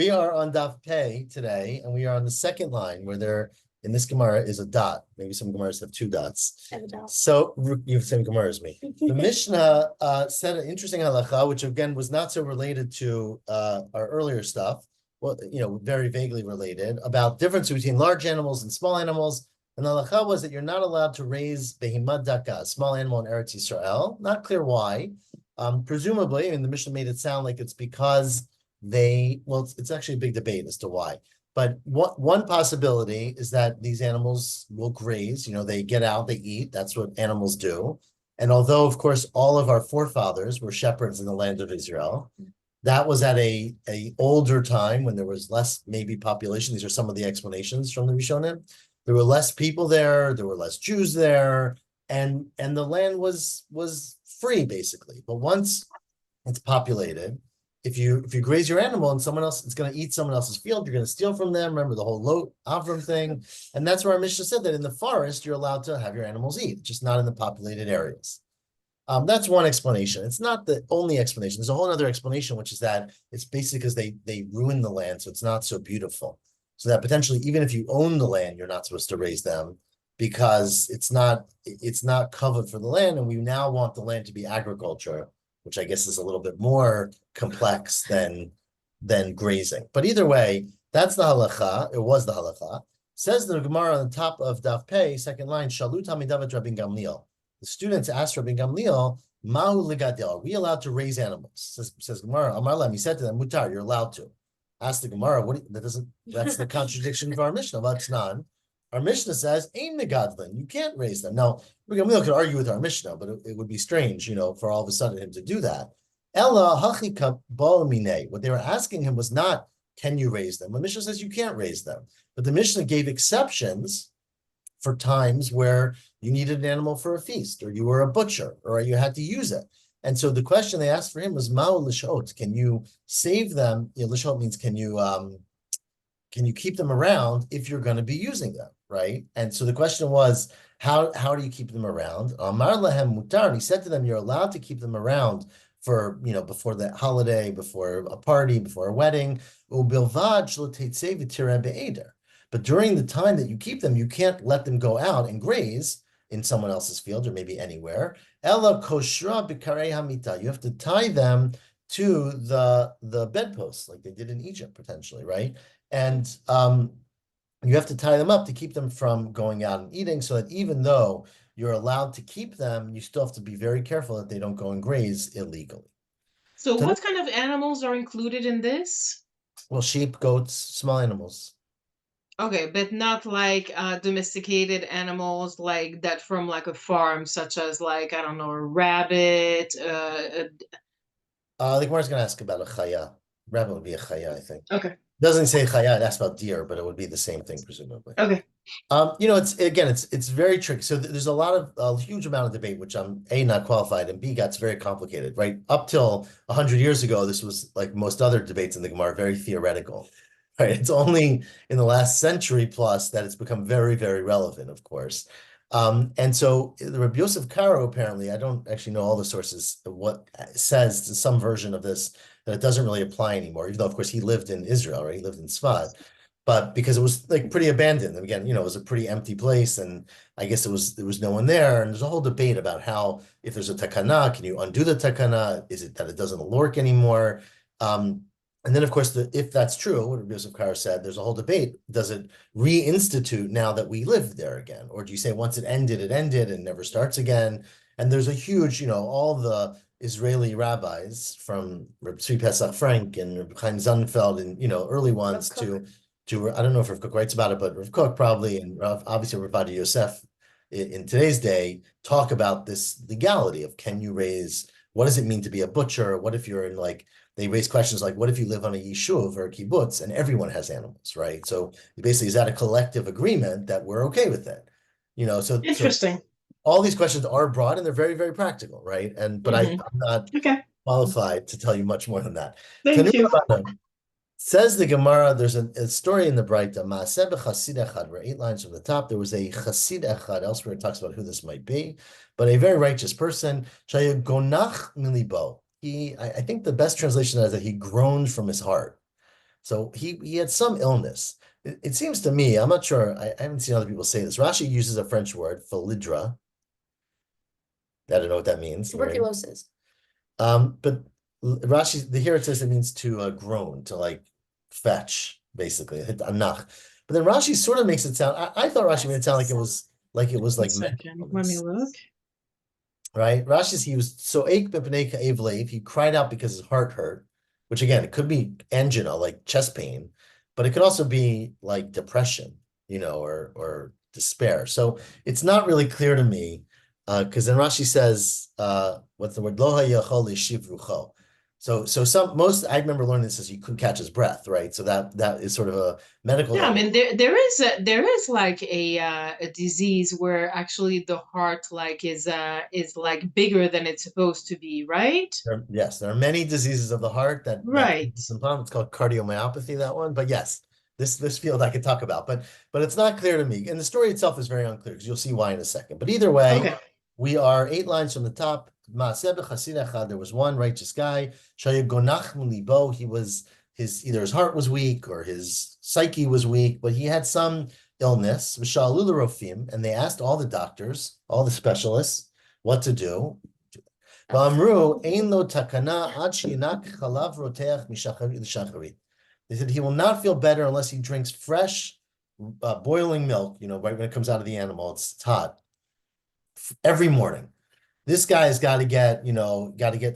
We are on Daf Pei today, and we are on the second line where there in this Gemara is a dot. Maybe some Gemaras have two dots. I have a dot. So you have the same Gemara as me. The Mishnah said an interesting halacha, which again was not so related to our earlier stuff. Well, very vaguely related about difference between large animals and small animals. And the halacha was that you're not allowed to raise behimah daka, a small animal in Eretz Yisrael. Not clear why. Presumably, the Mishnah made it sound like it's because it's actually a big debate as to why. But one possibility is that these animals will graze, they get out, they eat. That's what animals do. And although, of course, all of our forefathers were shepherds in the land of Israel, that was at a older time when there was less maybe population. These are some of the explanations from the Rishonim. There were less people there, there were less Jews there, and the land was free, basically. But once it's populated, if you graze your animal and someone else is going to eat someone else's field, you're going to steal from them. Remember the whole Lot Avram thing, and that's where our Mishnah said that in the forest you're allowed to have your animals eat, just not in the populated areas. That's one explanation. It's not the only explanation. There's a whole other explanation, which is that it's basically because they ruin the land, so it's not so beautiful. So that potentially, even if you own the land, you're not supposed to raise them because it's not covered for the land, and we now want the land to be agriculture, which I guess is a little bit more complex than grazing. But either way, that's the halacha. It was the halacha. Says the Gemara on the top of Daf Pei, second line, Shalut Hamidavat Rabbi Gamliel. The students asked Rabbi Gamliel, Mahu ligadel, are we allowed to raise animals? Says Gemara, Amar Lam, he said to them, Mutar, you're allowed to. Ask the Gemara, that's the contradiction of our Mishnah. That's none. Our Mishnah says, Ein megadlin, you can't raise them. Now, Rabbi Gamliel could argue with our Mishnah, but it would be strange, for all of a sudden him to do that. Ella hachika ba'amine. What they were asking him was not, can you raise them? The Mishnah says you can't raise them. But the Mishnah gave exceptions for times where you needed an animal for a feast, or you were a butcher, or you had to use it. And so the question they asked for him was, Ma'u lishot, can you save them? Lishot means can you keep them around if you're going to be using them, right? And so the question was, how do you keep them around? Amar lahem mutar, and he said to them, you're allowed to keep them around for, before the holiday, before a party, before a wedding. But during the time that you keep them, you can't let them go out and graze in someone else's field or maybe anywhere. Ella koshra b'karei hamita. You have to tie them to the bedposts like they did in Egypt potentially, right? And you have to tie them up to keep them from going out and eating, so that even though you're allowed to keep them, you still have to be very careful that they don't go and graze illegally. So what kind of animals are included in this? Well, sheep, goats, small animals. Okay, but not like domesticated animals like that from like a farm, such as like, I don't know, a rabbit. The Gemara's going to ask about a chaya. Rabbit would be a chaya, I think. Okay. It doesn't say chaya, it asks about deer, but it would be the same thing, presumably. Okay. It's very tricky. So there's a huge amount of debate, which I'm A, not qualified, and B, gets very complicated, right? Up till 100 years ago, this was like most other debates in the Gemara, very theoretical, right? It's only in the last century plus that it's become very, very relevant, of course. And so the Rabbi Yosef Karo, apparently, I don't actually know all the sources of what says to some version of this, that it doesn't really apply anymore, even though, of course, he lived in Israel, right? He lived in Sfat. But because it was like pretty abandoned, and again, it was a pretty empty place, and I guess there was no one there. And there's a whole debate about how, if there's a takana, can you undo the takana? Is it that it doesn't work anymore? And then, of course, if that's true, what Rabbi Yosef Karo said, there's a whole debate. Does it reinstitute now that we live there again? Or do you say once it ended and never starts again? And there's a huge, all the Israeli rabbis from Rabbi Tzvi Pesach Frank and Rabbi Chaim Zunfeld and, early ones to I don't know if Rav Kook writes about it, but Rav Kook probably, and obviously Rav Adi Yosef in today's day, talk about this legality of what does it mean to be a butcher? What if you're in they raise questions like, what if you live on a yishuv or a kibbutz and everyone has animals, right? So basically, is that a collective agreement that we're okay with it? So interesting. So all these questions are broad and they're very, very practical, right? But I'm not qualified to tell you much more than that. Thank you. Says the Gemara, there's a story in the Braita, Maaseh b'chasid echad, we're 8 lines from the top. There was a chasid echad, elsewhere it talks about who this might be, but a very righteous person, shayagonach milibo. I think the best translation is that he groaned from his heart. So he had some illness. It seems to me, I'm not sure, I haven't seen other people say this. Rashi uses a French word, philidra. I don't know what that means, Lorraine. Tuberculosis. But Rashi, here it says it means to groan, to like fetch, basically, hit anach. But then Rashi sort of makes it sound. I thought Rashi made it sound like it was One like second, let me look. right? Rashi's he was so ache b'pnei ka'ev leiv. He cried out because his heart hurt, which again it could be angina, like chest pain, but it could also be like depression, or despair. So it's not really clear to me, because then Rashi says, what's the word? Lo hayachol yishiv rucho. So most I remember learning this as you couldn't catch his breath, right? So that is sort of a medical. Yeah, I mean there is like a disease where actually the heart like is like bigger than it's supposed to be, right? Yes, there are many diseases of the heart that Right. it's called cardiomyopathy, that one. But yes, this field I could talk about, but it's not clear to me. And the story itself is very unclear because you'll see why in a second. But either way, Okay. we are 8 lines from the top. There was one righteous guy. He was either his heart was weak or his psyche was weak, but he had some illness. And they asked all the doctors, all the specialists, what to do. They said he will not feel better unless he drinks fresh, boiling milk, right when it comes out of the animal, it's hot, every morning. This guy's got to get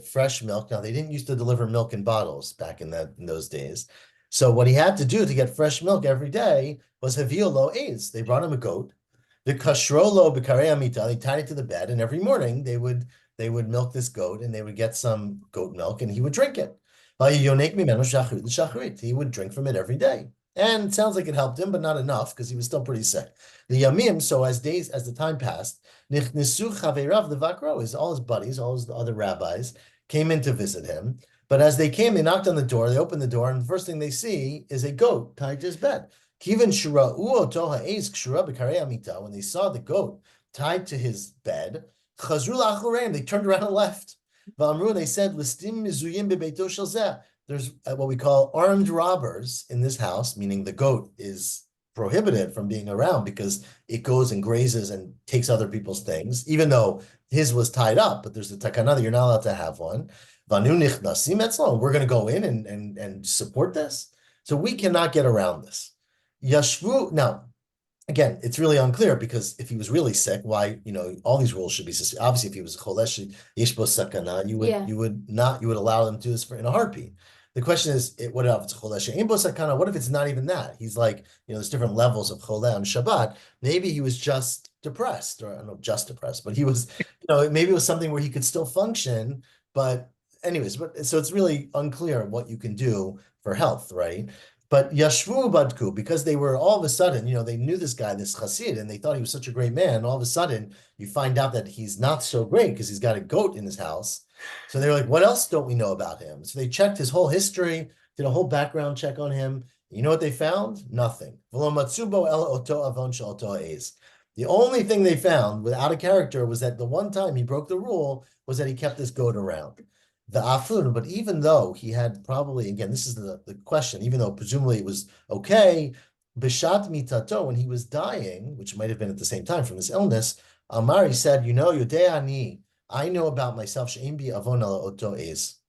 fresh milk. Now, they didn't used to deliver milk in bottles back in those days. So what he had to do to get fresh milk every day was haviolo aiz. They brought him a goat. The kashrolo b'karei amita, they tied it to the bed, and every morning they would milk this goat, and they would get some goat milk, and he would drink it. He would drink from it every day. And it sounds like it helped him, but not enough, because he was still pretty sick. The yamim, so as the time passed, nichnesu chaverav levakro, all his buddies, all his other rabbis, came in to visit him. But as they came, they knocked on the door, they opened the door, and the first thing they see is a goat tied to his bed. When they saw the goat tied to his bed, they turned around and left. They said, there's what we call armed robbers in this house, meaning the goat is prohibited from being around because it goes and grazes and takes other people's things, even though his was tied up, but there's a takana that you're not allowed to have one. We're going to go in and support this. So we cannot get around this. Yashvu, now, again, it's really unclear because if he was really sick, why, all these rules should be, obviously if he was cholesh, yeshbo sakana, you would allow them to do this in a heartbeat. The question is, what if it's cholesh ain't bo sakana? What if it's not even that? He's like, there's different levels of chole on Shabbat. Maybe he was just depressed, or I don't know, just depressed, but he was, maybe it was something where he could still function, but anyways, so it's really unclear what you can do for health, right? But Yashvu Badku, because they were all of a sudden, they knew this guy, this Chassid, and they thought he was such a great man. All of a sudden, you find out that he's not so great because he's got a goat in his house. So they were like, what else don't we know about him? So they checked his whole history, did a whole background check on him. You know what they found? Nothing. The only thing they found without a character was that the one time he broke the rule was that he kept this goat around. The afun, but even though he had probably, again, this is the question, even though presumably it was okay, bishat mitato, when he was dying, which might have been at the same time from this illness, Amar, he said, yodeani, I know about myself, she'im bi avon ala oto is,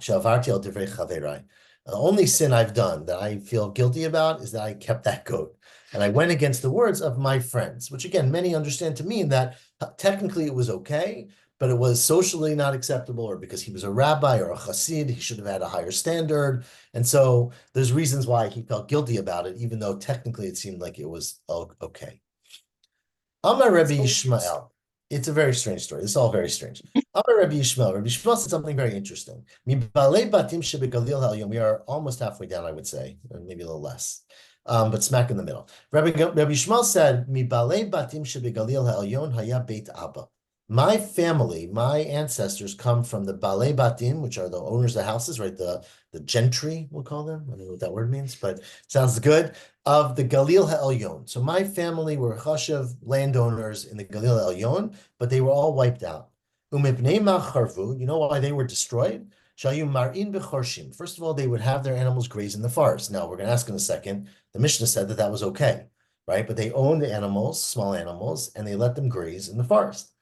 shavarti al divrei chaverai. The only sin I've done that I feel guilty about is that I kept that goat. And I went against the words of my friends, which again, many understand to mean that technically it was okay, but it was socially not acceptable, or because he was a rabbi or a chassid, he should have had a higher standard. And so there's reasons why he felt guilty about it, even though technically it seemed like it was okay. Amar Rabbi Yishmael. It's a very strange story. It's all very strange. Amar Rabbi Yishmael. Rabbi Yishmael said something very interesting. We are almost halfway down, I would say, or maybe a little less. But smack in the middle. Rabbi Yishmael said, Mi balei batim shebegalil ha'elyon haya beit Abba. My family, my ancestors come from the Balei Batim, which are the owners of the houses, right? The gentry, we'll call them. I don't know what that word means, but sounds good. Of the Galil Ha'elyon. So my family were chashav landowners in the Galil Ha'elyon, but they were all wiped out. Umipnei ma charvu. You know why they were destroyed? Shayu mar'in b'chorshim. First of all, they would have their animals graze in the forest. Now, we're going to ask in a second. The Mishnah said that that was okay, right? But they owned the animals, small animals, and they let them graze in the forest.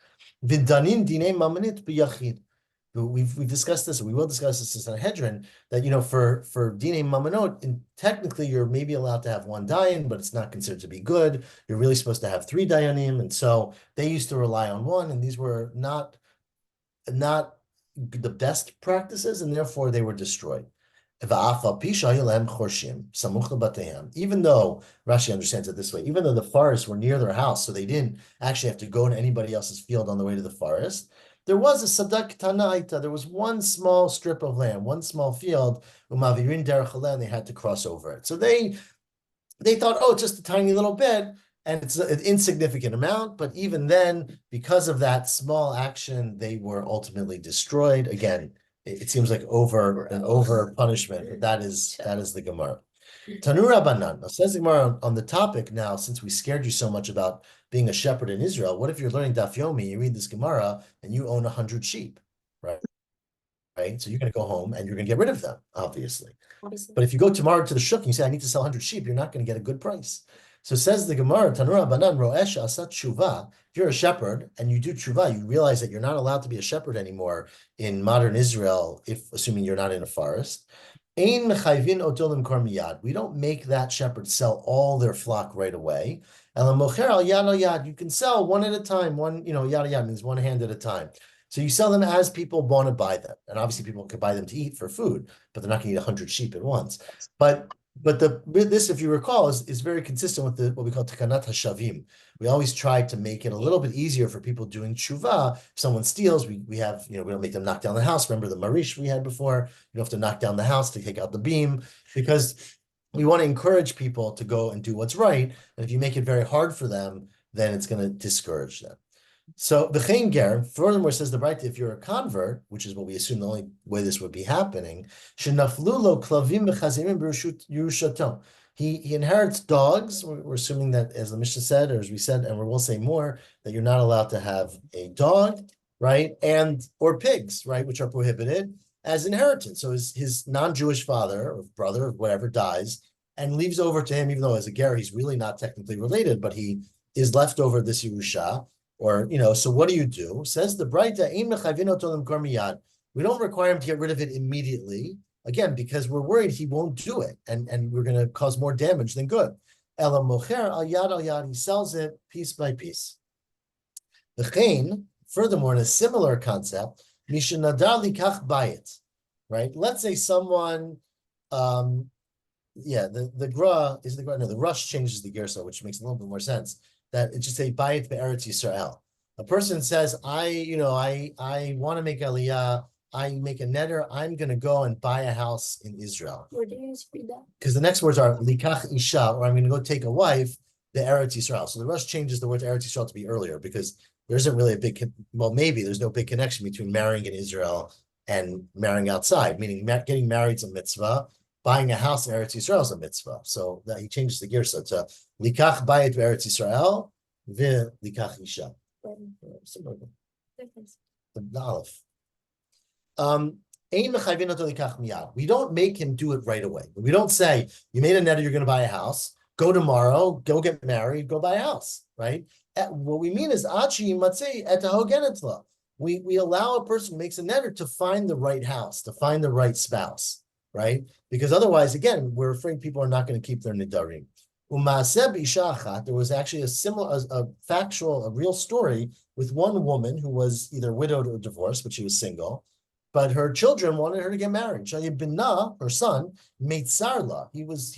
V'danin dinei mamanit b'yachid. We've discussed this, and we will discuss this in Sanhedrin, that, for dinei mamanot, technically you're maybe allowed to have one dayan, but it's not considered to be good. You're really supposed to have 3 dayanim, and so they used to rely on one, and these were not the best practices, and therefore they were destroyed. Even though Rashi understands it this way, even though the forests were near their house, so they didn't actually have to go to anybody else's field on the way to the forest, there was a sadak tanaita. There was one small strip of land, one small field, umavirin derech land. They had to cross over it. So they thought, oh, just a tiny little bit, and it's an insignificant amount. But even then, because of that small action, they were ultimately destroyed. Again, it seems like over punishment, but that is the Gemara. Tanura Banan. Now, says the Gemara on the topic now, since we scared you so much about being a shepherd in Israel, what if you're learning Daf Yomi, you read this Gemara, and you own 100 sheep, right? Right? So you're going to go home and you're going to get rid of them, obviously. But if you go tomorrow to the shuk and you say, I need to sell 100 sheep, you're not going to get a good price. So says the Gemara, Tanura Banan Ro'esh Asat Tshuva. If you're a shepherd and you do tshuva, you realize that you're not allowed to be a shepherd anymore in modern Israel, assuming you're not in a forest. We don't make that shepherd sell all their flock right away. You can sell one at a time, yada yada means one hand at a time. So you sell them as people want to buy them. And obviously people could buy them to eat for food, but they're not going to eat 100 sheep at once. But this, if you recall, is very consistent with what we call takanat hashavim. We always try to make it a little bit easier for people doing tshuva. If someone steals, we have, we don't make them knock down the house. Remember the marish we had before? You don't have to knock down the house to take out the beam, because we want to encourage people to go and do what's right. And if you make it very hard for them, then it's going to discourage them. So the Chaim Ger, furthermore, says the Braita, if you're a convert, which is what we assume the only way this would be happening, shenaflulo klavim b'chazirim b'yerushato. He inherits dogs. We're assuming that, as the Mishnah said, or as we said, and we will say more, that you're not allowed to have a dog, right, or pigs, right, which are prohibited as inheritance. So his non-Jewish father or brother or whatever dies and leaves over to him, even though as a ger he's really not technically related, but he is left over this Yerusha. Or, so what do you do? Says the Braita, we don't require him to get rid of it immediately, again, because we're worried he won't do it, and we're going to cause more damage than good. Ela mocher al yad, he sells it piece by piece. Furthermore, in a similar concept, mishenadar likach bayit, right? Let's say someone, the Rush changes the gersa, which makes a little bit more sense. That it should say bayit be'eretz Yisrael. A person says, I want to make aliyah, I make a neder, I'm going to go and buy a house in Israel. Where do you speed that? Because the next words are likach isha, or I'm going to go take a wife, the Eretz Yisrael. So the Rush changes the word Eretz Yisrael to be earlier, because there isn't really there's no big connection between marrying in Israel and marrying outside, meaning getting married is a mitzvah, buying a house in Eretz Yisrael is a mitzvah. So that he changes the gear. So it's a likach bayit be'eretz Yisrael, ve likach isha. The aleph. We don't make him do it right away. We don't say, you made a neder, you're going to buy a house, go tomorrow, go get married, go buy a house, right? What we mean is, we allow a person who makes a neder to find the right house, to find the right spouse, right? Because otherwise, again, we're afraid people are not going to keep their nedarim. There was actually a real story with one woman who was either widowed or divorced, but she was single. But her children wanted her to get married. Binah, her son, made sarla. He was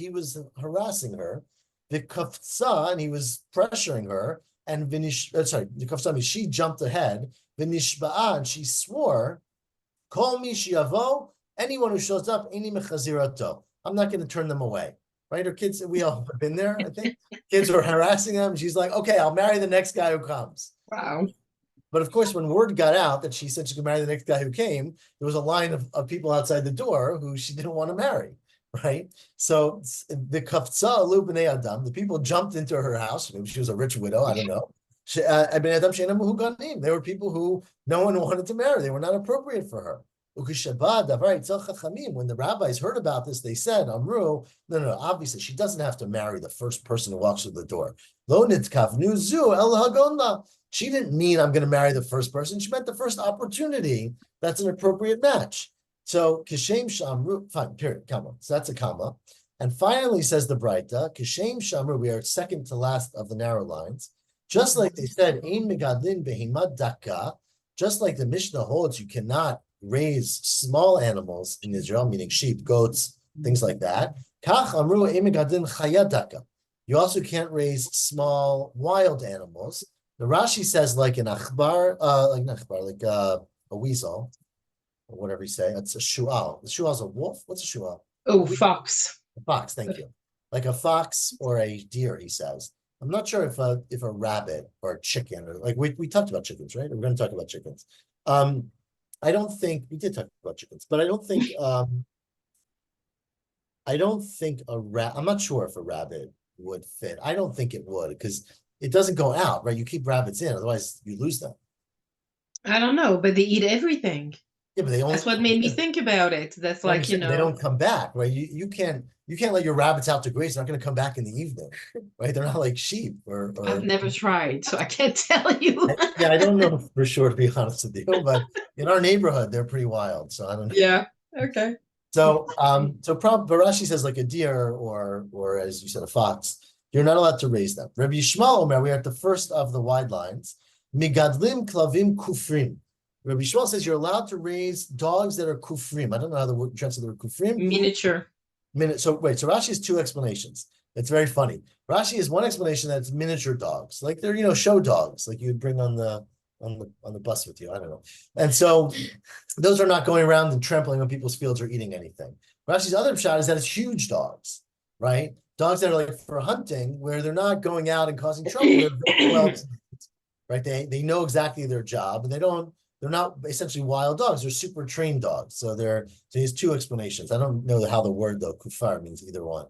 harassing her. The kafsa, and he was pressuring her. And the kafsa means she jumped ahead. Vinishba'a, and she swore, "Call me shiavo. Anyone who shows up, any mechazirato. I'm not going to turn them away." Right? Her kids, we all have been there, I think. Kids were harassing them. She's like, okay, I'll marry the next guy who comes. Wow. But of course, when word got out that she said she could marry the next guy who came, there was a line of people outside the door who she didn't want to marry, right? So the kafza alu b'nei adam, the people jumped into her house. Maybe she was a rich widow, I don't know. They were people who no one wanted to marry. They were not appropriate for her. When the rabbis heard about this, they said, Amru, no, obviously she doesn't have to marry the first person who walks through the door. She didn't mean I'm going to marry the first person. She meant the first opportunity. That's an appropriate match. So Kishem Shamru, fine, period, Kamma. So that's a Kamma. And finally, says the Braita, Kishem Shamru, we are second to last of the narrow lines. Just like they said, Ein Megadlin Behimad Daka, just like the Mishnah holds, you cannot raise small animals in Israel, meaning sheep, goats, things like that. Kach Amru Ein Megadlin Chayad Daka. You also can't raise small wild animals. The Rashi says like an achbar, like a weasel, or whatever you say. It's a shual. The shual is a wolf. What's a shual? Oh, fox. A fox. Thank you. Like a fox or a deer. He says. I'm not sure if a rabbit or a chicken or like we talked about chickens, right? We're going to talk about chickens. I don't think we did talk about chickens, but I don't think I'm not sure if a rabbit would fit. I don't think it would because it doesn't go out, right? You keep rabbits in, otherwise you lose them. I don't know, but they eat everything. Yeah, but they only. That's what made me think about it. That's like, they don't come back, right? You can't let your rabbits out to graze. They're not going to come back in the evening, right? They're not like sheep or I've never tried, so I can't tell you. Yeah, I don't know for sure, to be honest with you, but in our neighborhood, they're pretty wild. So I don't know. Yeah. Okay. So Barashi says like a deer or as you said, a fox, you're not allowed to raise them. Rabbi Yishmael Omer, we are at the first of the wide lines. Migadlim klavim kufrim. Rabbi Yishmael says you're allowed to raise dogs that are kufrim. I don't know how the word translates the word kufrim. Miniature. So Rashi has two explanations. It's very funny. Rashi has one explanation that's miniature dogs, like they're show dogs, like you'd bring on the bus with you. I don't know. And so those are not going around and trampling on people's fields or eating anything. Rashi's other shot is that it's huge dogs, right? Dogs that are like for hunting, where they're not going out and causing trouble. Right? They know exactly their job, and they're not essentially wild dogs. They're super trained dogs. So he has two explanations. I don't know how the word though kufar means either one,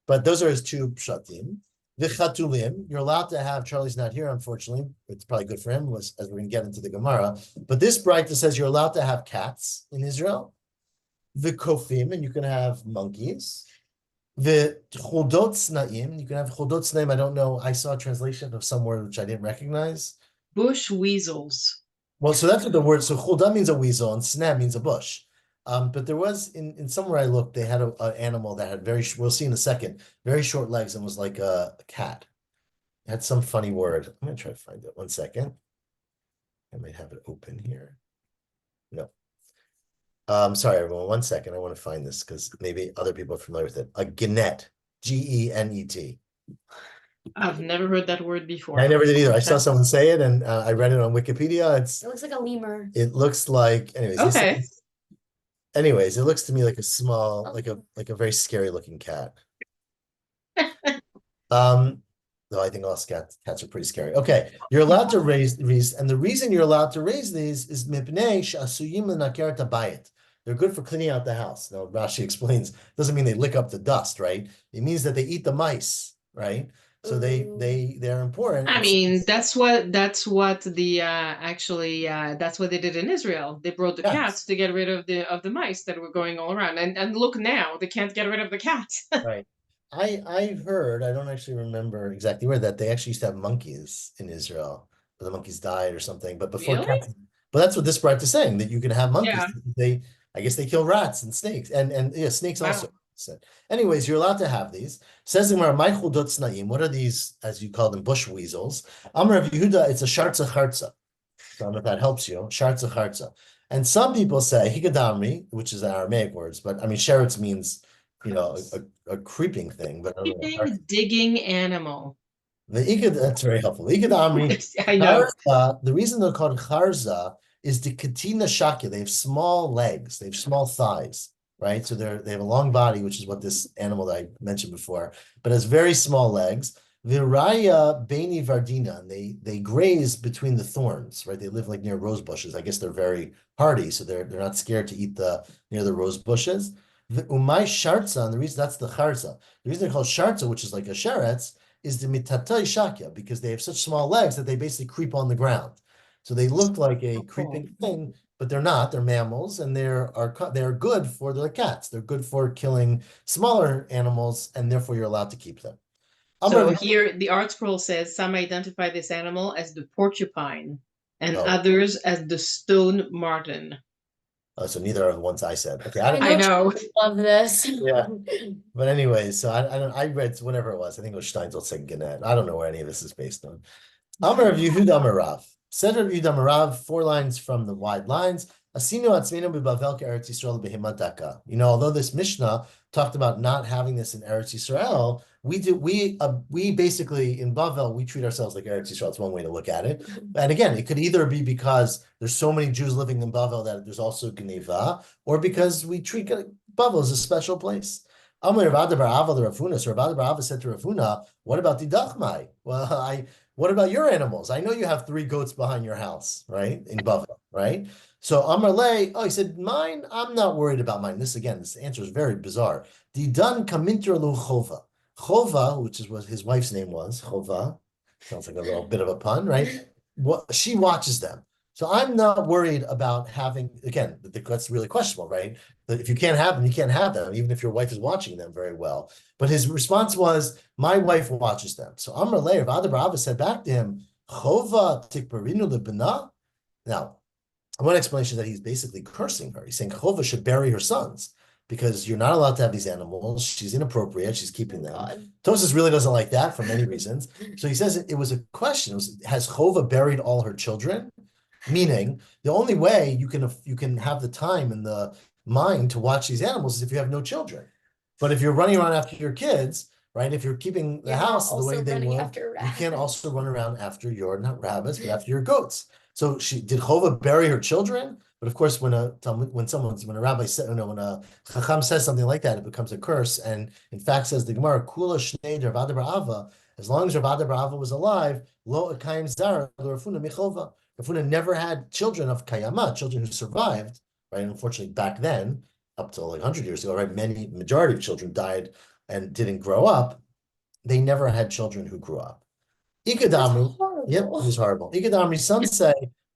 but those are his two pshatim. V'chatulim, you're allowed to have. Charlie's not here, unfortunately. It's probably good for him, as we're going to get into the Gemara. But this Braita says you're allowed to have cats in Israel. V'kofim, and you can have monkeys. V'chodot snaim, you can have chodot snaim. I don't know. I saw a translation of some word which I didn't recognize. Bush weasels. Well, so that's what the word. So chodah means a weasel, and snam means a bush. But there was in somewhere I looked, they had an animal that had we'll see in a second, very short legs and was like a cat. It had some funny word. I'm gonna try to find it. 1 second. I might have it open here. No. Sorry, everyone. 1 second. I want to find this because maybe other people are familiar with it. A genet, Genet. I've never heard that word before. I never did either. I saw someone say it, and I read it on Wikipedia. It looks like a lemur. It looks like, anyways. Okay. Anyways, it looks to me like a small, like a very scary looking cat. Though I think all cats are pretty scary. Okay, you're allowed to raise these, and the reason you're allowed to raise these is mipnei she'asuyim l'naker tabayit. They're good for cleaning out the house. Now Rashi explains, doesn't mean they lick up the dust, right? It means that they eat the mice, right? So they're important. I mean, that's what the actually that's what they did in Israel. They brought the cats to get rid of the mice that were going all around. And look now, they can't get rid of the cats. Right. I heard, I don't actually remember exactly where, that they actually used to have monkeys in Israel, but the monkeys died or something. But before cats, but that's what this Braita is saying, that you can have monkeys. Yeah. I guess they kill rats and snakes and yeah, snakes also. Anyways, you're allowed to have these. Says the Gemara, "My chodot snaim." What are these, as you call them, bush weasels? Amar Rav Yehuda, it's a shartza chartza. I don't know if that helps you. Shartza chartza. And some people say higadamri, which is an Aramaic words, but I mean sheretz means a creeping thing. But digging animal. That's very helpful. Higadamri. I know. The reason they're called charza is the katina shakya. They have small legs. They have small thighs. Right, so they have a long body, which is what this animal that I mentioned before, but has very small legs. Viraya beni vardina, and they graze between the thorns. Right, they live like near rose bushes. I guess they're very hardy, so they're not scared to eat near the rose bushes. The umay shartza, and the reason that's the charza. The reason they're called shartza, which is like a sheretz, is the mitatay shakya, because they have such small legs that they basically creep on the ground. So they look like a creeping thing. but they're not. They're mammals, and they're good for the cats. They're good for killing smaller animals, and therefore you're allowed to keep them. So Amr, here the art scroll says some identify this animal as the porcupine and oh, others as the stone marten. so neither are the ones I said. Okay, I I know know. children love this. Yeah. But anyway, so I read whatever it was. I think it was Steinsaltz and Gannett. I don't know where any of this is based on. Amar of Yehuda Amar Rav. Said Rav Yehuda Amar Rav, 4 lines from the wide lines. Asinu atzmenu b'Bavel Eretz Yisrael behemah daka. Although this Mishnah talked about not having this in Eretz Yisrael, we basically in Bavel we treat ourselves like Eretz Yisrael. It's one way to look at it. And again, it could either be because there's so many Jews living in Bavel that there's also Geneva, or because we treat Bavel as a special place. Amar Rav Ada bar Ava to Rav Huna. So Rav Ada bar Ava said to Rav Huna, "What about the Dachmai? Well, what about your animals? I know you have 3 goats behind your house, right? In Bava, right? So Amar Le, he said, mine, I'm not worried about mine. This answer is very bizarre. Didan kaminter lu chova. Chova, which is what his wife's name was, Chova, sounds like a little bit of a pun, right? She watches them. So I'm not worried about having, again, that's really questionable, right? That if you can't have them, you can't have them, even if your wife is watching them very well. But his response was, my wife watches them. So Amr Le, Rav Ada bar Ava said back to him, Chova tikbarinu lebena. Now, one explanation is that he's basically cursing her. He's saying Chova should bury her sons because you're not allowed to have these animals. She's inappropriate. She's keeping them. God. Tosfos really doesn't like that for many reasons. So he says it was a question. Has Chova buried all her children? Meaning, the only way you can have the time and the mind to watch these animals is if you have no children. But if you're running around after your kids, right? If you're keeping the You're house the also way they running would, after you can't rabbits. also run around after your, not rabbits, but after your goats. So did Chova bury her children? But of course, when a rabbi said, when a chacham says something like that, it becomes a curse. And in fact, says the Gemara, Kula Shnei Rav Ada bar Ava, as long as Rav Ada bar Ava was alive, Lo Ekayim Zara L'Rafuna Michova. Rav Huna never had children of Kayama, children who survived, right? Unfortunately, back then, up to like 100 years ago, right? Majority of children died and didn't grow up. They never had children who grew up. Ikadamri, yep, it was horrible. Ikadamri, some say,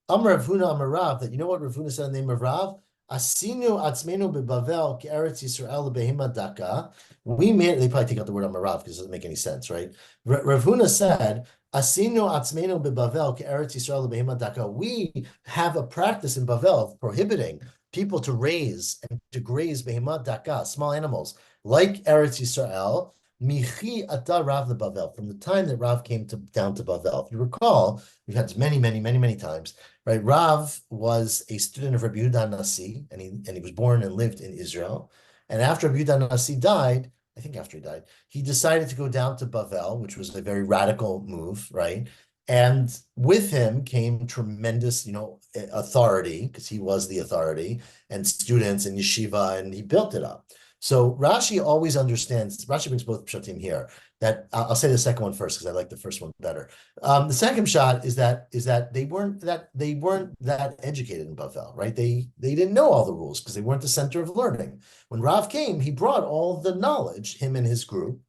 Amar Rav Huna Amar Rav, that you know what Rav Huna said in the name of Rav? Asinu atzmenu bebavel ke'eretz Yisrael behema daka. We made, they probably take out the word Amar Rav because it doesn't make any sense, right? Rav Huna said, Asinu atzmenu bebavel ke'eretz Yisrael behema daka. We have a practice in Bavel of prohibiting people to raise and to graze behema daka, small animals, like Eretz Yisrael, Michi ata Rav the Bavel, from the time that Rav came down to Bavel. If you recall, we've had this many times, right? Rav was a student of Rabbi Yehuda Nasi, and he was born and lived in Israel. And after Rabbi Yehuda Nasi died, I think after he died, he decided to go down to Bavel, which was a very radical move, right? And with him came tremendous, authority, because he was the authority, and students and yeshiva, and he built it up. So Rashi always understands, Rashi brings both pshatim here, that I'll say the second one first because I like the first one better. The second shot is that they weren't that educated in Bavel, right? They didn't know all the rules because they weren't the center of learning. When Rav came, he brought all the knowledge, him and his group.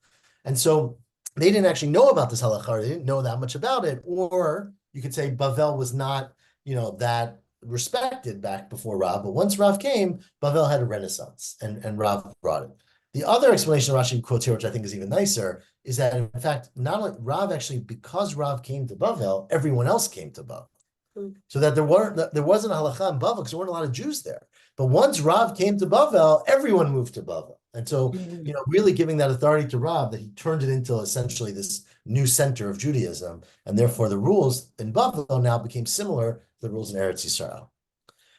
And so they didn't actually know about this halakha, they didn't know that much about it. Or you could say Bavel was not, that respected back before Rav, but once Rav came, Bavel had a renaissance, and Rav brought it. The other explanation Rashi quotes here, which I think is even nicer, is that in fact, not only Rav actually, because Rav came to Bavel, everyone else came to Bavel. So that there wasn't a halacha in Bavel because there weren't a lot of Jews there. But once Rav came to Bavel, everyone moved to Bavel. And so, really giving that authority to Rav, that he turned it into essentially this new center of Judaism, and therefore the rules in Bavel now became similar to the rules in Eretz Yisrael.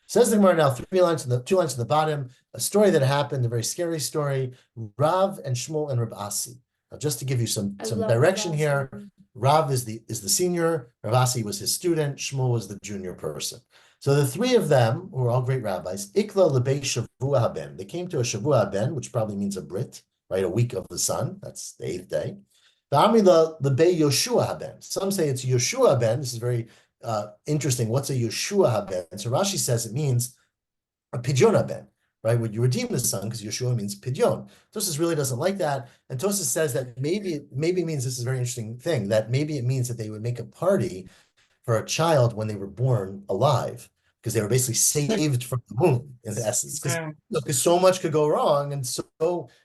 Says the Gemara now, 2 lines in the bottom, a story that happened, a very scary story, Rav and Shmuel and Reb Asi. Now, just to give you some direction here, Rav is the senior, Rav Asi was his student, Shmuel was the junior person. So the 3 of them, who were all great rabbis, Ikla lebei Shavua haben. They came to a Shavua haben, which probably means a Brit, right? A week of the sun. That's the 8th day. V'amri lebei Yoshua haben. Some say it's Yoshua haben. This is very interesting. What's a Yoshua haben? So Rashi says it means a pidyon haben, right? When you redeem the son, because Yoshua means pidyon. Tosfos really doesn't like that, and Tosfos says that maybe it means, this is a very interesting thing, that maybe it means that they would make a party for a child when they were born alive. because they were basically saved from the womb in essence, because so much could go wrong, and so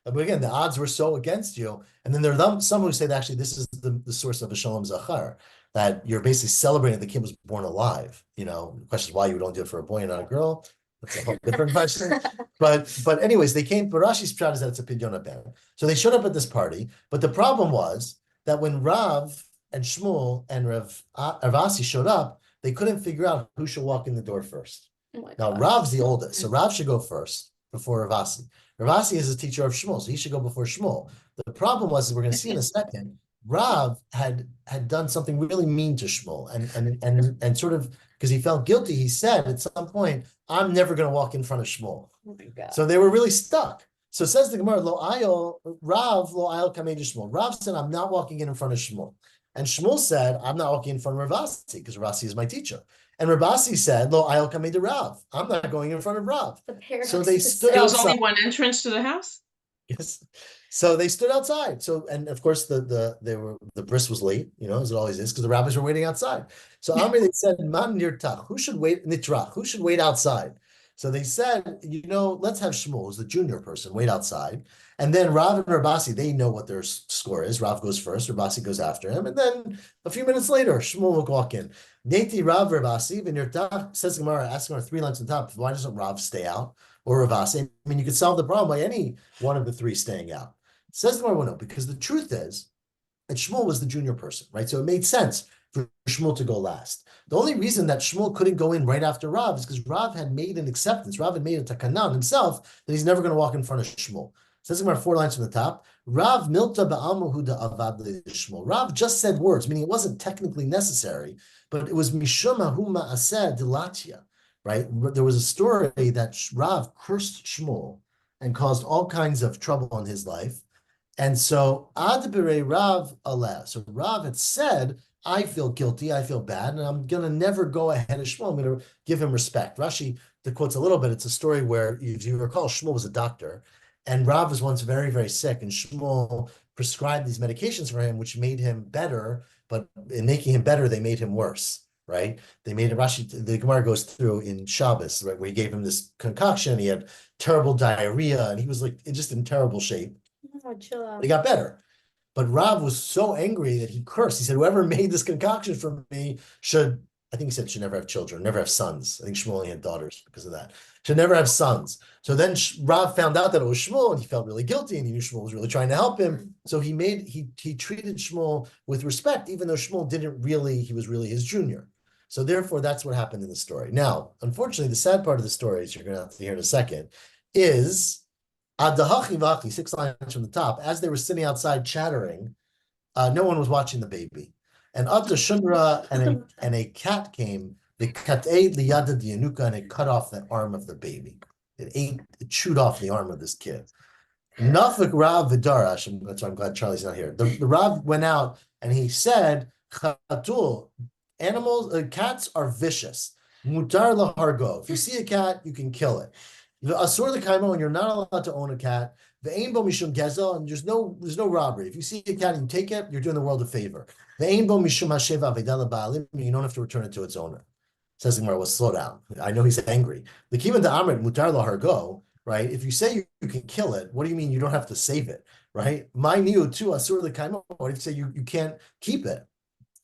but again the odds were so against you. And then there are some who say that actually this is the source of a shalom zachar, that you're basically celebrating the kid was born alive. The question is why you don't do it for a boy and not a girl. That's a whole different question. But anyways, they came. But Rashi's pshat is that it's a pidyon ben. So they showed up at this party, but the problem was that when Rav and Shmuel and Rav Asi showed up, they couldn't figure out who should walk in the door first. Now Rav's the oldest, so Rav should go first before Rav Asi. Rav Asi is a teacher of Shmuel, so he should go before Shmuel. The problem was, as we're going to see in a second, Rav had done something really mean to Shmuel, and sort of because he felt guilty, he said at some point, "I'm never going to walk in front of Shmuel." Oh my God. So they were really stuck. So says the Gemara, Lo ayol Rav lo ayol kamei Shmuel. Rav said, "I'm not walking in front of Shmuel," and Shmuel said, "I'm not walking in front of Rav Asi because Rav Asi is my teacher." And Rav Asi said, "Lo ayol kamei de Rav. I'm not going in front of Rav." So they stood There was outside. only one entrance to the house? Yes. So they stood outside. So, and of course the bris was late, as it always is, because the rabbis were waiting outside. So Amri, they said, Man nirtach, who should wait nitrach, who should wait outside? So they said, let's have Shmuel, who's the junior person, wait outside. And then Rav and Rabasi, they know what their score is. Rav goes first, Rabasi goes after him. And then a few minutes later, Shmuel will walk in. Neti Rav Rabasi, v'nirtach, says Gemara, asking our 3 lines on top, why doesn't Rav stay out? Or Ravasi? I mean, you could solve the problem by any one of the 3 staying out. Says the Gemara, no, because the truth is that Shmuel was the junior person, right? So it made sense for Shmuel to go last. The only reason that Shmuel couldn't go in right after Rav is because Rav had made an acceptance. Rav had made a takanan himself that he's never going to walk in front of Shmuel. Says the Gemara, 4 lines from the top. Rav milta ba'almahu avad Shmuel. Rav just said words, meaning it wasn't technically necessary, but it was mishuma huma ased dilatia. Right? There was a story that Rav cursed Shmuel and caused all kinds of trouble in his life. And so, Ad B'rei Rav aleh. So Rav had said, I feel guilty, I feel bad, and I'm going to never go ahead of Shmuel. I'm going to give him respect. Rashi quotes a little bit. It's a story where, if you recall, Shmuel was a doctor, and Rav was once very, very sick, and Shmuel prescribed these medications for him, which made him better, but in making him better, they made him worse. Right? They made the Gemara goes through in Shabbos, right, where he gave him this concoction. He had terrible diarrhea, and he was just in terrible shape. Oh, chill out. But he got better. But Rav was so angry that he cursed. He said, whoever made this concoction for me should never have children, never have sons. I think Shmuel only had daughters because of that. Should never have sons. So then Rav found out that it was Shmuel, and he felt really guilty, and he knew Shmuel was really trying to help him. So he treated Shmuel with respect, even though Shmuel he was really his junior. So therefore, that's what happened in the story. Now, unfortunately, the sad part of the story, as you're going to have to hear in a second, is Adahachi Vachi, 6 lines from the top, as they were sitting outside chattering, no one was watching the baby. And Atta Shundra and a cat came, the kat'e liyada dianuka, and it cut off the arm of the baby. It chewed off the arm of this kid. Nafik Rav Vidarash, that's why I'm glad Charlie's not here. The Rav went out and he said, Chatul, cats are vicious. Mutar lahargo. If you see a cat, you can kill it. The asur l'kaimo, and you're not allowed to own a cat. The ain bo mishum gezel, and there's no robbery. If you see a cat and you take it, you're doing the world a favor. The ain bo mishum hasheva avedala ba'alim, you don't have to return it to its owner. Says the Gemara, well, slow down. I know he's angry. The kivan da amrit mutar lahargo, right? If you say you can kill it, what do you mean you don't have to save it, right? My niu too asur l'kaimo. What if you say you can't keep it?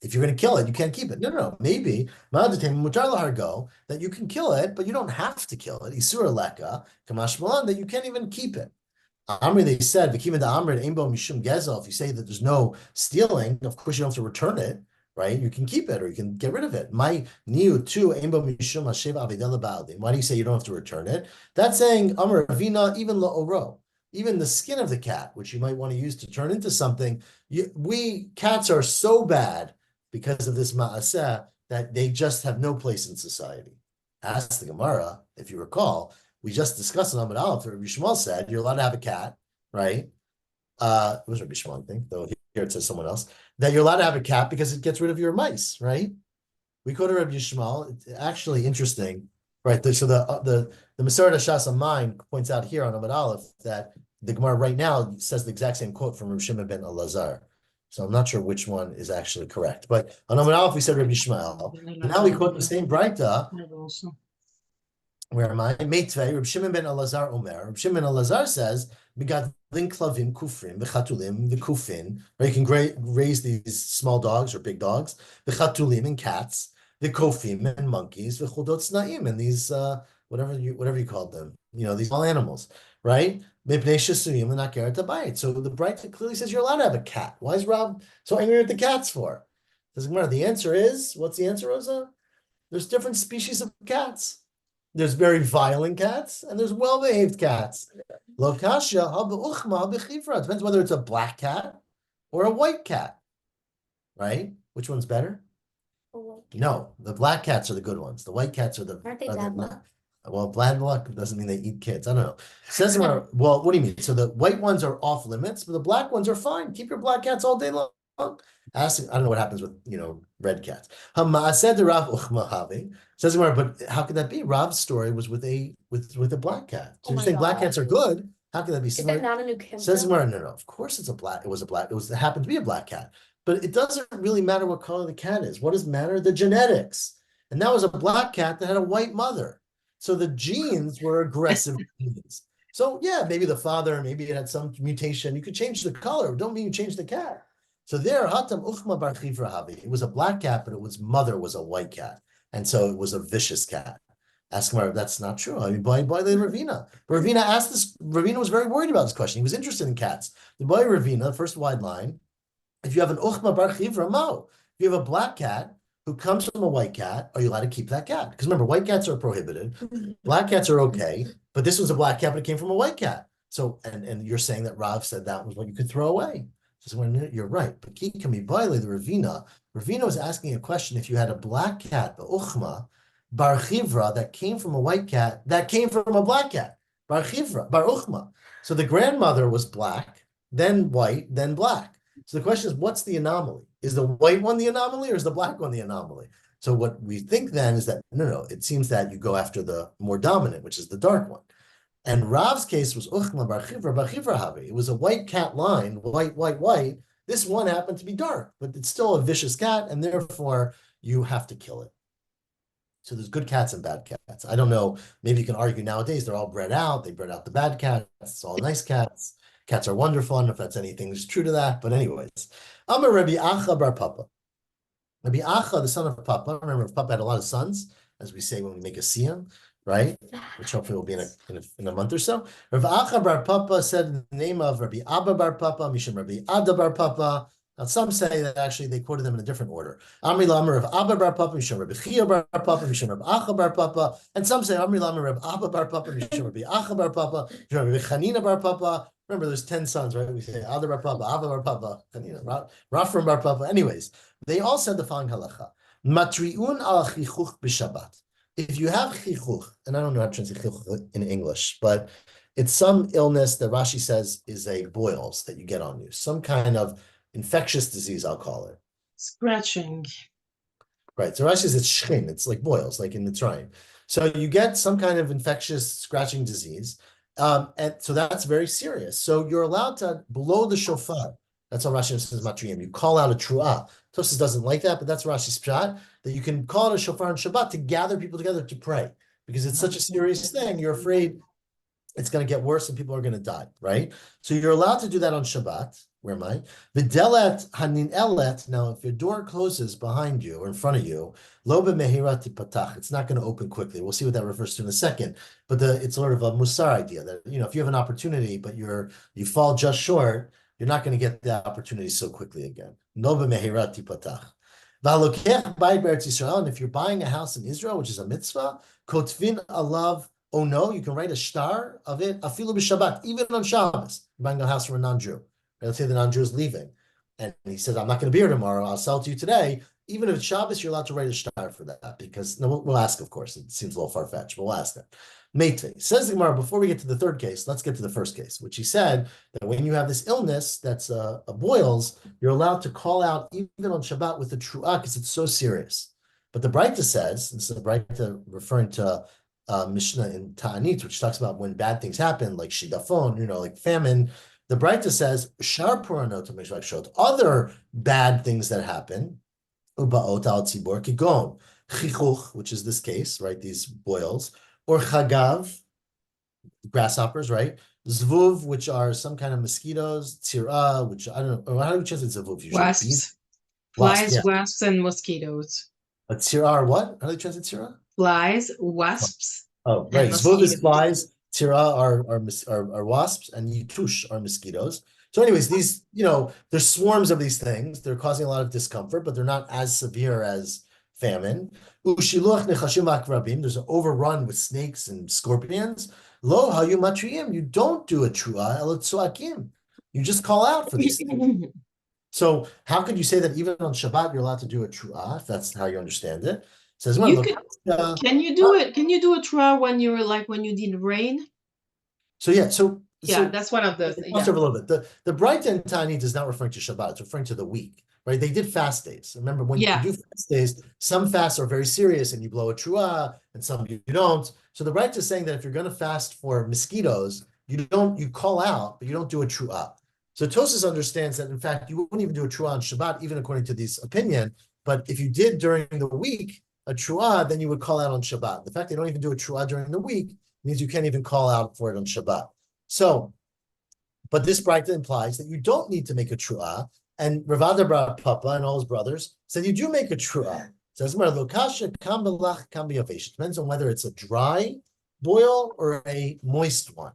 If you're going to kill it, you can't keep it. No. Maybe that you can kill it, but you don't have to kill it. Isura leka, kamashmalan, that you can't even keep it. Amri, they said, if you say that there's no stealing, of course you don't have to return it, right? You can keep it or you can get rid of it. My niu too, why do you say you don't have to return it? That's saying, Amr Ravina, even lo even the skin of the cat, which you might want to use to turn into something. Cats are so bad because of this ma'aseh that they just have no place in society. Ask the Gemara, if you recall, we just discussed in Amud Aleph, Rabbi Shmuel said, you're allowed to have a cat, right? It was Rabbi Shmuel, I think, though here it says someone else, that you're allowed to have a cat because it gets rid of your mice, right? We go to Rabbi Shmuel. It's actually interesting, right? So the Masorah Shas Mind points out here on Amud Aleph that the Gemara right now says the exact same quote from Rav Shimon ben Elazar. So I'm not sure which one is actually correct. But on Amud Aleph we said Rabbi Shmuel. And now we quote the same Braita Where am I? Meitvei, Reb Shimon ben Elazar Omer. Reb Shimon ben Elazar says, "Megadlin klavim kufrim v'chatulim v'kufin." Right, you can raise these small dogs or big dogs, v'chatulim and cats, v'kofim and monkeys, v'chodot snaim and these whatever you called them, these small animals, right? Mipnei shesuyim l'naker tabayit. So the Bright clearly says you're allowed to have a cat. Why is Rob so angry at the cats for? Doesn't matter. The answer is, what's the answer, Rosa? There's different species of cats. There's very violent cats and there's well-behaved cats. Lokasha ha'be'uchma ha'bechifra. Depends whether it's a black cat or a white cat, right? Which one's better? No, the black cats are the good ones. The white cats are Aren't they bad luck? Well, bad luck doesn't mean they eat kids. I don't know. Says well, what do you mean? So the white ones are off limits, but the black ones are fine. Keep your black cats all day long. I don't know what happens with red cats. Said the Rav Uchma Havi. Says but how could that be? Rav's story was with a black cat. So you're saying black cats are good. How can that be? Is that not a new cat? Says no. Of course it's a black. It happened to be a black cat. But it doesn't really matter what color the cat is. What does matter? The genetics. And that was a black cat that had a white mother. So the genes were aggressive genes. So yeah, maybe the father, maybe it had some mutation. You could change the color. Don't mean you change the cat. So there, Hatam Uchma Bar Chivra Havi. It was a black cat, but its mother was a white cat. And so it was a vicious cat. Ask him, that's not true. I mean, by the Ravina. Ravina asked this, Ravina was very worried about this question. He was interested in cats. The boy Ravina, first wide line, if you have an Uchma Bar Chivra Mao, if you have a black cat who comes from a white cat, are you allowed to keep that cat? Because remember, white cats are prohibited. Black cats are okay, but this was a black cat, but it came from a white cat. So, and you're saying that Rav said that was what you could throw away. So you're right. But the Ravina was asking a question. If you had a black cat, the Uchma, Bar Chivra, that came from a white cat, that came from a black cat, Bar Chivra, Bar Uchma. So the grandmother was black, then white, then black. So the question is, what's the anomaly? Is the white one the anomaly or is the black one the anomaly? So what we think then is that, no, it seems that you go after the more dominant, which is the dark one. And Rav's case was Uchma Bar Chivra Havi. It was a white cat line, white. This one happened to be dark, but it's still a vicious cat, and therefore you have to kill it. So there's good cats and bad cats. I don't know. Maybe you can argue nowadays they're all bred out. They bred out the bad cats. It's all nice cats. Cats are wonderful. I don't know if that's anything that's true to that, but anyways. Amar Rabbi Acha Bar Papa. Rabbi Acha, the son of Papa. Remember, Papa had a lot of sons, as we say when we make a siyam, right? Which hopefully will be in a month or so. Rav Acha Bar Papa said in the name of Rabbi Abba Bar Papa, Mishum Rabbi Ada Bar Papa. Now some say that actually they quoted them in a different order. Amri Lamer of Abba Bar Papa, Mishum Rabbi Chia Bar Papa, Mishum Rabbi Acha Bar Papa. And some say Amri Lamer of Abba Bar Papa, Mishum Rabbi Acha Bar Papa, Mishum Rabbi Chanina Bar Papa. Remember, there's 10 sons, right? We say Ada Bar Papa, Abba Bar Papa, Chanina, Rafram Bar Papa. Anyways, they all said the following halacha. Matriun al chichuch b'Shabbat. If you have chichuch, and I don't know how to translate chichuch in English, but it's some illness that Rashi says is a boils that you get on you, some kind of infectious disease, I'll call it. Scratching. Right. So Rashi says it's shchin, it's like boils, like in Mitzrayim. So you get some kind of infectious scratching disease, and so that's very serious. So you're allowed to blow the shofar. That's how Rashi says matriyim. You call out a truah. Tosfos doesn't like that, but that's Rashi's pshat, that you can call it a shofar on Shabbat to gather people together to pray, because it's such a serious thing. You're afraid it's going to get worse and people are going to die, right? So you're allowed to do that on Shabbat. Where am I? V'delet hanin elet. Now, if your door closes behind you or in front of you, lo b'mehira tipatach. It's not going to open quickly. We'll see what that refers to in a second. But it's sort of a musar idea that, if you have an opportunity, but you fall just short, you're not going to get the opportunity so quickly again. No b'mehira tipatach. V'halokech bayit be'eretz Yisrael. And if you're buying a house in Israel, which is a mitzvah, kotvin alav. Oh no, you can write a star of it, afilu b'Shabbat, even on Shabbos. You're buying a house from a non-Jew. Let's say the non-Jew is leaving, and he says, "I'm not going to be here tomorrow. I'll sell it to you today." Even if it's Shabbos, you're allowed to write a star for that, because we'll ask. Of course, it seems a little far-fetched, but we'll ask that. Meitve says the Gemara. Before we get to the third case, let's get to the first case, which he said that when you have this illness that's a boils, you're allowed to call out even on Shabbat with the truah because it's so serious. But the Breita says, this is the Breita referring to Mishnah in Ta'anit, which talks about when bad things happen, like shidafon, like famine. The Breita says, Shar Puranot Mishvak, other bad things that happen, Ubaot al Tzibor Kigon, Chichuch, which is this case, right? These boils, or chagav, grasshoppers, right? Zvuv, which are some kind of mosquitoes. Tzira, which I don't know. How do you translate zvuv usually? Bees, Wasps, wasp, flies, yeah. wasps, and mosquitoes. But tzira are what? How do you translate tzira? Flies, wasps, Oh, and right. Zvuv is mosquitoes. flies, tira are wasps, and yitush are mosquitoes. So, anyways, these, there's swarms of these things. They're causing a lot of discomfort, but they're not as severe as famine. Ushiluach nechashim akrabim. There's an overrun with snakes and scorpions. Lo hayu matriim. You don't do a trua el tzuakim. You just call out for these things. So, how could you say that even on Shabbat you're allowed to do a trua, if that's how you understand it? It says, well, You look, could, can you do it? Can you do a trial when you're like when you need rain? so yeah, so Yeah, that's one of the cross over a little bit. The bright and tiny does not refer to Shabbat, it's referring to the week, right? They did fast days. Remember, when you do fast days, some fasts are very serious and you blow a trua, and some you don't. So the bright is saying that if you're going to fast for mosquitoes, you call out, but you don't do a trua. So Tosas understands that in fact you wouldn't even do a trua on Shabbat, even according to this opinion. But if you did during the week a trua, then you would call out on Shabbat. The fact they don't even do a trua during the week means you can't even call out for it on Shabbat. So, but this braita implies that you don't need to make a trua. And Ravada Bar Papa and all his brothers said you do make a trua. It says, depends on whether it's a dry boil or a moist one.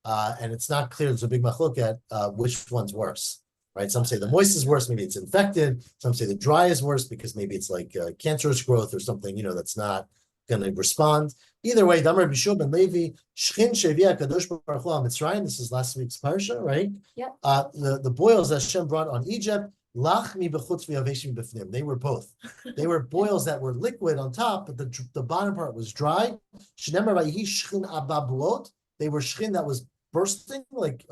And it's not clear, there's a big machlok at which one's worse, right? Some say the moist is worse, maybe it's infected. Some say the dry is worse because maybe it's like cancerous growth or something, that's not going to respond. Either way, Damar Bishub and Levi, Shchin Shevia Kadosh Baruch Hu Mitzrayim. This is last week's parsha, right? Yep. The boils that Hashem brought on Egypt, Lachmi bechutz v'yaveshim b'fnim. They were both. They were boils that were liquid on top, but the bottom part was dry. Shnemar vayihi shchin ababuot. They were shchin that was bursting, like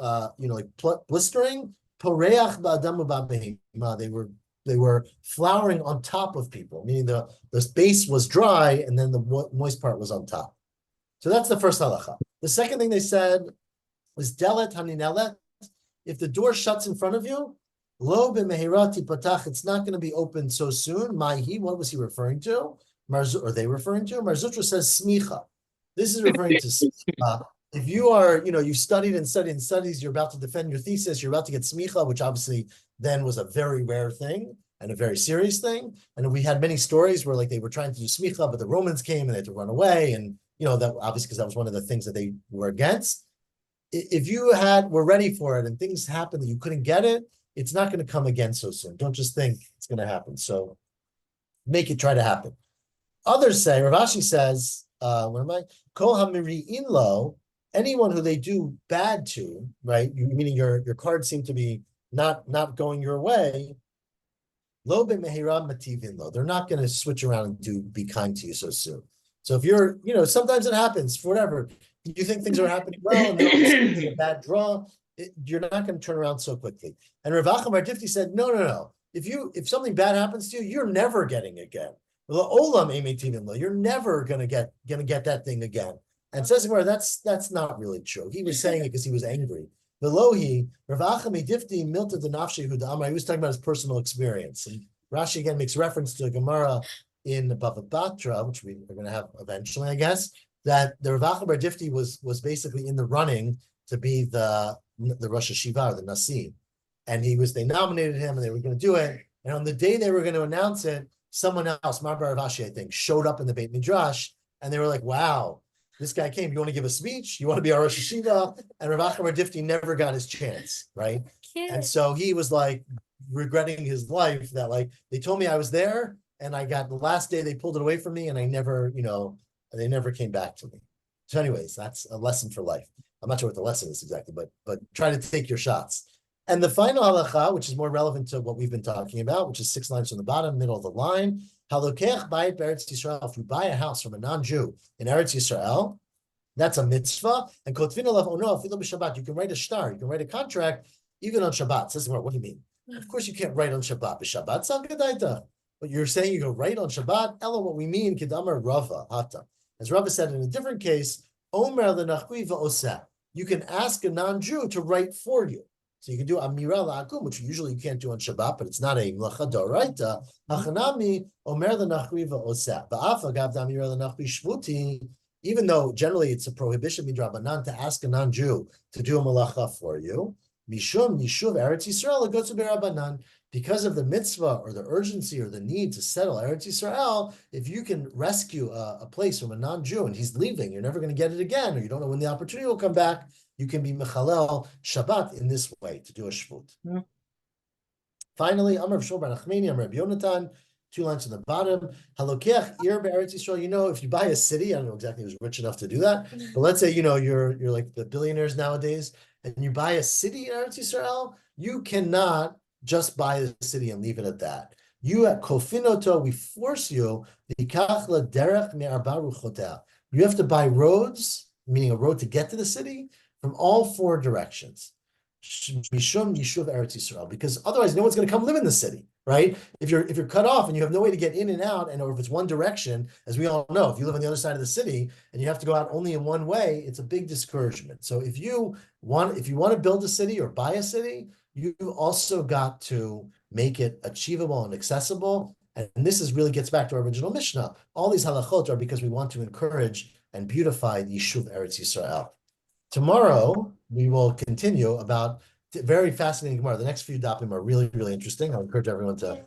blistering. Poreach ba'adam u'ba'behema. They were flowering on top of people, meaning the base was dry and then the moist part was on top. So that's the first halacha. The second thing they said was delet haninelet. If the door shuts in front of you, lo b'mehirati patach, it's not going to be open so soon. Ma'hi, what was he referring to? Are they referring to? Marzutra says smicha. This is referring to smicha. If you are, you studied and studied and studies, you're about to defend your thesis, you're about to get smicha, which obviously then was a very rare thing and a very serious thing. And we had many stories where like they were trying to do smicha, but the Romans came and they had to run away. And, that obviously because that was one of the things that they were against. If you were ready for it and things happened that you couldn't get it, it's not going to come again so soon. Don't just think it's going to happen. So make it try to happen. Others say, Rav Ashi says, Kol hamiri'in lo, anyone who they do bad to, right? Meaning your cards seem to be not going your way. Lo b'mehira mativin lo. They're not going to switch around and be kind to you so soon. So if you're, sometimes it happens for whatever. You think things are happening well and then a bad draw, you're not going to turn around so quickly. And Rav Achim Bar Difti said, no. If something bad happens to you, you're never getting it again. You're never going to get that thing again. And says that's not really true. He was saying it because he was angry. Velohi, Rav Achim Difti milta the nafshi hu da'amar. He was talking about his personal experience. And Rashi again makes reference to a Gemara in the Bava Batra, which we are going to have eventually, I guess, that the Rav Achim Bar Difti was basically in the running to be the Rosh Hashiva, or the Nasi. And they nominated him and they were going to do it. And on the day they were going to announce it, someone else, Mar Bar Rav Ashi, I think, showed up in the Beit Midrash and they were like, wow, this guy came. You want to give a speech? You want to be our Rosh Hashiva? And Rav Achim Bar Difti never got his chance, right? And so he was like regretting his life that like they told me I was there, and I got the last day they pulled it away from me, and I never, they never came back to me. So, anyways, that's a lesson for life. I'm not sure what the lesson is exactly, but try to take your shots. And the final halacha, which is more relevant to what we've been talking about, which is 6 lines from the bottom, middle of the line. Halokech bayit be'Eretz Yisrael. If you buy a house from a non-Jew in Eretz Yisrael, that's a mitzvah. And kotvin alav ono afilu b'Shabbat. You can write a shtar. You can write a contract even on Shabbat. Says, what do you mean? Of course you can't write on Shabbat. B'Shabbat salgedaita. But you're saying you go write on Shabbat. Ella, what we mean, kedamar Rava hata. As Rava said in a different case, omer lenachri va'oseh. You can ask a non-Jew to write for you. So you can do amira la'akum, which usually you can't do on Shabbat, but it's not a melacha d'oraita. Hachanami omer lenachri va'oseh. Ba'af agav d'amira lenachri shvuti. even though generally it's a prohibition midrabanan to ask a non-Jew to do a malacha for you, mishum yishuv Eretz Yisrael goes to berabanan. Because of the mitzvah or the urgency or the need to settle Eretz Yisrael, if you can rescue a place from a non-Jew and he's leaving, you're never going to get it again, or you don't know when the opportunity will come back, you can be mechalel Shabbat in this way to do a shvut. Yeah. Finally, Amar Shmuel bar Nachmani, Amar Rabbi Yonatan, 2 lines on the bottom. Halokeach ir be'Eretz Yisrael. You know, if you buy a city, I don't know exactly who's rich enough to do that, but let's say you're like the billionaires nowadays, and you buy a city in Eretz Yisrael, you cannot just buy the city and leave it at that. You at Kofinoto, we force you. You have to buy roads, meaning a road to get to the city, from all 4 directions. Mishum Yishuv Eretz Yisrael, because otherwise no one's going to come live in the city, right? If you're cut off and you have no way to get in and out, and or if it's one direction, as we all know, if you live on the other side of the city and you have to go out only in one way, it's a big discouragement. So if you want to build a city or buy a city, you also got to make it achievable and accessible. And this really gets back to our original Mishnah. All these halachot are because we want to encourage and beautify the Yishuv Eretz Yisrael. Tomorrow, we will continue about very fascinating Gemara. The next few dapim are really, really interesting. I encourage everyone to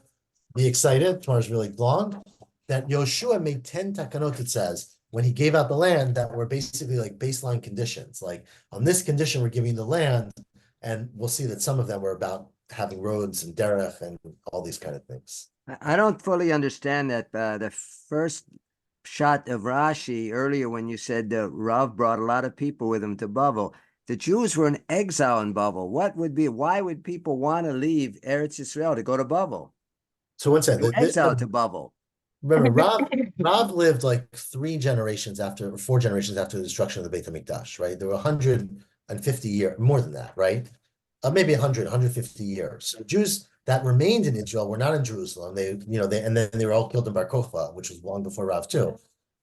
be excited. Tomorrow's really long. That Yoshua made 10 takanot, it says, when he gave out the land that were basically like baseline conditions. Like, on this condition, we're giving the land, and we'll see that some of them were about having roads and derech and all these kind of things. I don't fully understand that. The first shot of Rashi earlier when you said Rav brought a lot of people with him to Bava. The Jews were in exile in Bava. Why would people want to leave Eretz Yisrael to go to Bava? So one second. Exile to Bava. Remember, Rav lived like 4 generations after the destruction of the Beit HaMikdash, right? There were 150 years, more than that, right? Maybe 150 years. So Jews that remained in Israel were not in Jerusalem. And then they were all killed in Bar Kokhba, which was long before Rav too.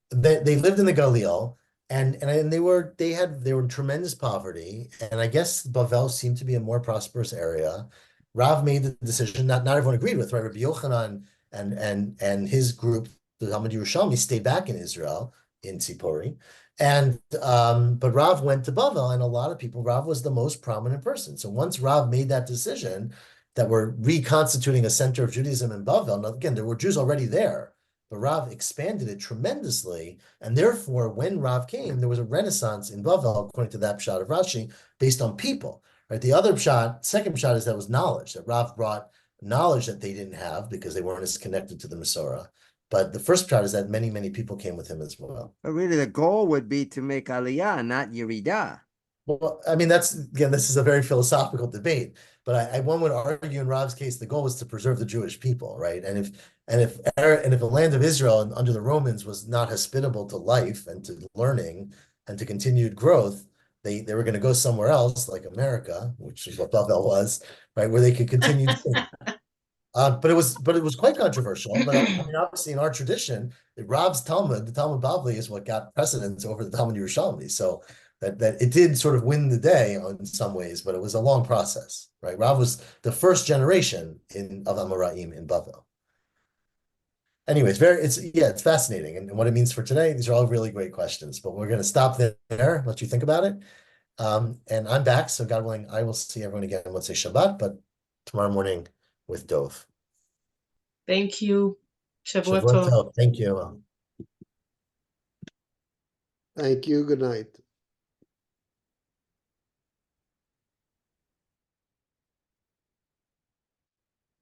They lived in the Galil, and they were in tremendous poverty. And I guess Bavel seemed to be a more prosperous area. Rav made the decision not everyone agreed with, right? Rabbi Yochanan and his group, the Talmud Yerushalmi, stayed back in Israel in Tzipori. But Rav went to Bavel, and a lot of people, Rav was the most prominent person. So once Rav made that decision that we're reconstituting a center of Judaism in Bavel, now again, there were Jews already there, but Rav expanded it tremendously. And therefore, when Rav came, there was a renaissance in Bavel, according to that pshat of Rashi, based on people, right? The other pshat, second pshat, is that was knowledge, that Rav brought knowledge that they didn't have because they weren't as connected to the Masorah. But the first pshat is that many, many people came with him as well. But really, the goal would be to make Aliyah, not Yeridah. Well, I mean, this is a very philosophical debate, but one would argue in Rav's case, the goal was to preserve the Jewish people, right? And if the land of Israel under the Romans was not hospitable to life and to learning and to continued growth, they were going to go somewhere else, like America, which is what Bavel was, right, where they could continue. But it was quite controversial. But I mean, obviously, in our tradition, Rav's Talmud, the Talmud Bavli, is what got precedence over the Talmud Yerushalmi. So that it did sort of win the day in some ways, but it was a long process, right? Rav was the first generation of Amoraim in Bavel. Anyways, it's fascinating, and what it means for today. These are all really great questions, but we're going to stop there, let you think about it. And I'm back, so God willing, I will see everyone again. Let's say Shabbat, but tomorrow morning with Dov. Thank you. Shavua Shavua Tov. Tov. Thank you. Thank you. Good night.